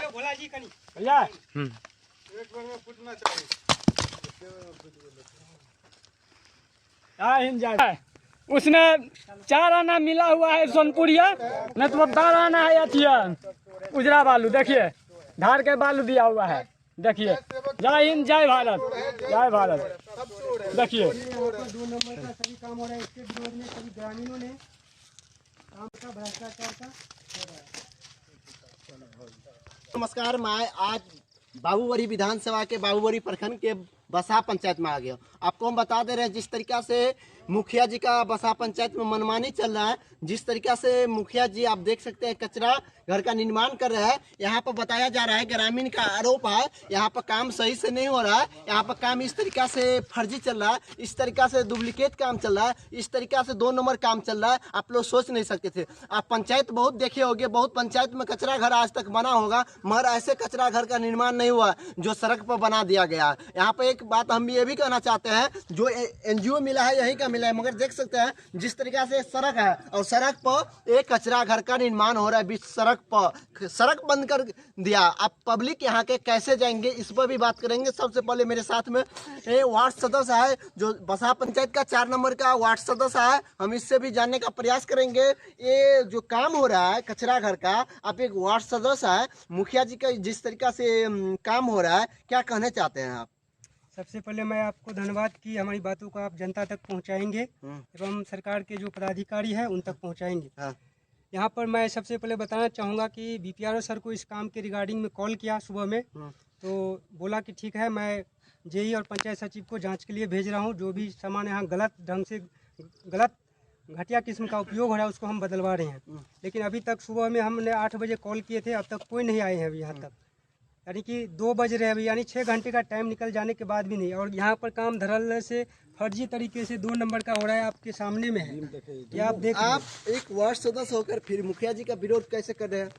भोला जी कनी भैया एक बार में फूटना चाहिए। हिंद जाए उसने 4 आना मिला हुआ है सोनपुरिया, नहीं तो 12 आना है अथिया उजरा बालू। देखिए धार के बालू दिया हुआ है। देखिए जय हिंद जय भारत जय भारत। देखिए 2 नंबर का सभी काम हो रहा है। इसके विरोध में सभी ग्रामीणों ने काम का भ्रष्टाचार का हो रहा है। नमस्कार, मैं आज बाबूवरी विधानसभा के बाबूवरी प्रखंड के बसा पंचायत में आ गया। आपको हम बता दे रहे हैं जिस तरीका से मुखिया जी का बसा पंचायत में मनमानी चल रहा है, जिस तरीका से मुखिया जी आप देख सकते हैं कचरा घर का निर्माण कर रहे हैं। यहाँ पर बताया जा रहा है, ग्रामीण का आरोप है यहाँ पर काम सही से नहीं हो रहा है, यहाँ पर काम इस तरीका से फर्जी चल रहा है, इस तरीका से डुप्लीकेट काम चल रहा है, इस तरीका से 2 नंबर काम चल रहा है। आप लोग सोच नहीं सकते थे। आप पंचायत बहुत देखे होंगे, बहुत पंचायत में कचरा घर आज तक बना होगा, मगर ऐसे कचरा घर का निर्माण नहीं हुआ जो सड़क पर बना दिया गया। यहाँ पर एक बात हम ये भी कहना चाहते हैं, जो NGO मिला है यही का मिला है, मगर देख सकते हैं जिस तरीका से सड़क है और सड़क पर एक कचरा घर का निर्माण हो रहा है, बीच सड़क पर सड़क बंद कर दिया। अब पब्लिक यहाँ के कैसे जाएंगे इस पर भी बात करेंगे। सबसे पहले मेरे साथ में वार्ड सदस्य है जो बसा पंचायत का 4 नंबर का वार्ड सदस्य है, हम इससे भी जानने का प्रयास करेंगे। ये जो काम हो रहा है कचरा घर का, आप एक वार्ड सदस्य है, मुखिया जी का जिस तरीका से काम हो रहा है, क्या कहना चाहते हैं आप? सबसे पहले मैं आपको धन्यवाद कि हमारी बातों को आप जनता तक पहुंचाएंगे एवं सरकार के जो पदाधिकारी हैं उन तक पहुंचाएंगे। यहाँ पर मैं सबसे पहले बताना चाहूँगा कि BPRO सर को इस काम के रिगार्डिंग में कॉल किया सुबह में, तो बोला कि ठीक है मैं JE और पंचायत सचिव को जांच के लिए भेज रहा हूँ। जो भी सामान यहाँ गलत ढंग से गलत घटिया किस्म का उपयोग हो रहा है उसको हम बदलवा रहे हैं। लेकिन अभी तक सुबह में हमने 8 बजे कॉल किए थे, अब तक कोई नहीं आए हैं अभी यहाँ तक, यानी कि 2 बज रहे हैं अभी, यानी 6 घंटे का टाइम निकल जाने के बाद भी नहीं। और यहाँ पर काम धड़ल्ले से फर्जी तरीके से 2 नंबर का हो रहा है, आपके सामने में है। ये आप देख, आप एक वार्ड सदस्य होकर फिर मुखिया जी का विरोध कैसे कर रहे हैं?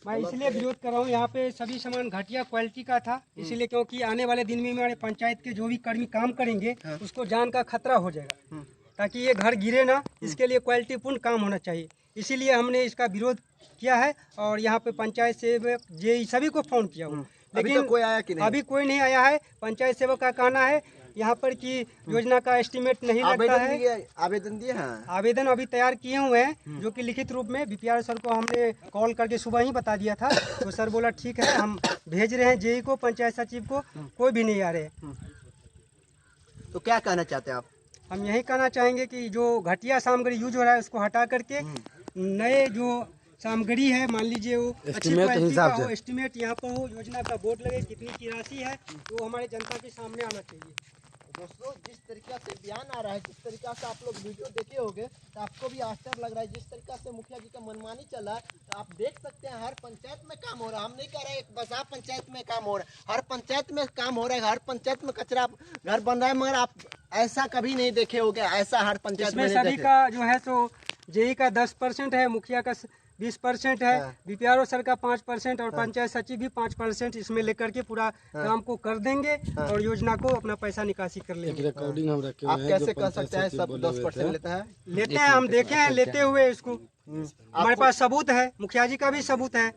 मैं इसलिए विरोध कर रहा हूँ, यहाँ पे सभी सामान घटिया क्वालिटी का था, इसीलिए क्योंकि आने वाले दिन में हमारे पंचायत के जो भी कर्मी काम करेंगे उसको जान का खतरा हो जाएगा, ताकि ये घर गिरे ना, इसके लिए क्वालिटी पूर्ण काम होना चाहिए। इसीलिए हमने इसका विरोध किया है और यहाँ पे पंचायत सेवक JE सभी को फोन किया हूँ, लेकिन अभी कोई आया कि नहीं? अभी कोई नहीं आया है। पंचायत सेवक का कहना है यहाँ पर कि योजना का एस्टीमेट नहीं लगता है। आवेदन दिए हैं? आवेदन अभी तैयार किए हुए हैं, जो कि लिखित रूप में BPRO सर को हमने कॉल करके सुबह ही बता दिया था, तो सर बोला ठीक है हम भेज रहे हैं JE को, पंचायत सचिव को, कोई भी नहीं आ रहे। तो क्या कहना चाहते हैं आप? हम यही कहना चाहेंगे कि जो घटिया सामग्री यूज हो रहा है उसको हटा करके नए जो सामग्री है, मान लीजिए वो अच्छी क्वालिटी का हो, एस्टीमेट यहाँ पर हो, योजना का बोर्ड लगे, कितनी की राशि है, वो हमारे जनता के सामने आना चाहिए। दोस्तों जिस तरीका से बयान आ रहा है, जिस तरीका से आप लोग वीडियो देखे होंगे तो आपको भी आश्चर्य लग रहा है। जिस तरीका से मुखिया जी का मनमानी चल रहा है, तो आप देख सकते हैं हर पंचायत में काम हो रहा है। हम नहीं कह रहे एक बसा पंचायत में काम हो रहा है, हर पंचायत में काम हो रहा है, हर पंचायत में कचरा घर बन रहा है, मगर आप ऐसा कभी नहीं देखे होंगे, ऐसा हर पंचायत में सभी का जो है सो JE का 10% है, मुखिया का 20% है, BPRO सर का 5% और पंचायत सचिव भी 5% इसमें लेकर के पूरा काम को कर देंगे और योजना को अपना पैसा निकासी कर लेंगे। रिकॉर्डिंग हम रखे हुए आप हैं, कैसे कह सकते हैं सब 10% लेता है? लेते हैं, हम देखे हैं लेते हुए इसको, हमारे पास सबूत है, मुखिया जी का भी सबूत है,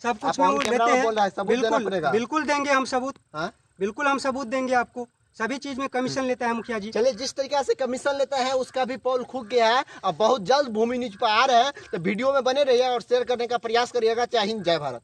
सब कुछ में वो लेते हैं। बिल्कुल देंगे हम सबूत, बिल्कुल हम सबूत देंगे आपको। सभी चीज में कमीशन लेता है मुखिया जी। चलिए, जिस तरीके से कमीशन लेता है उसका भी पोल खुल गया है। अब बहुत जल्द भूमि न्यूज पर आ रहे हैं, तो वीडियो में बने रहिए और शेयर करने का प्रयास करिएगा। जय हिंद जय भारत।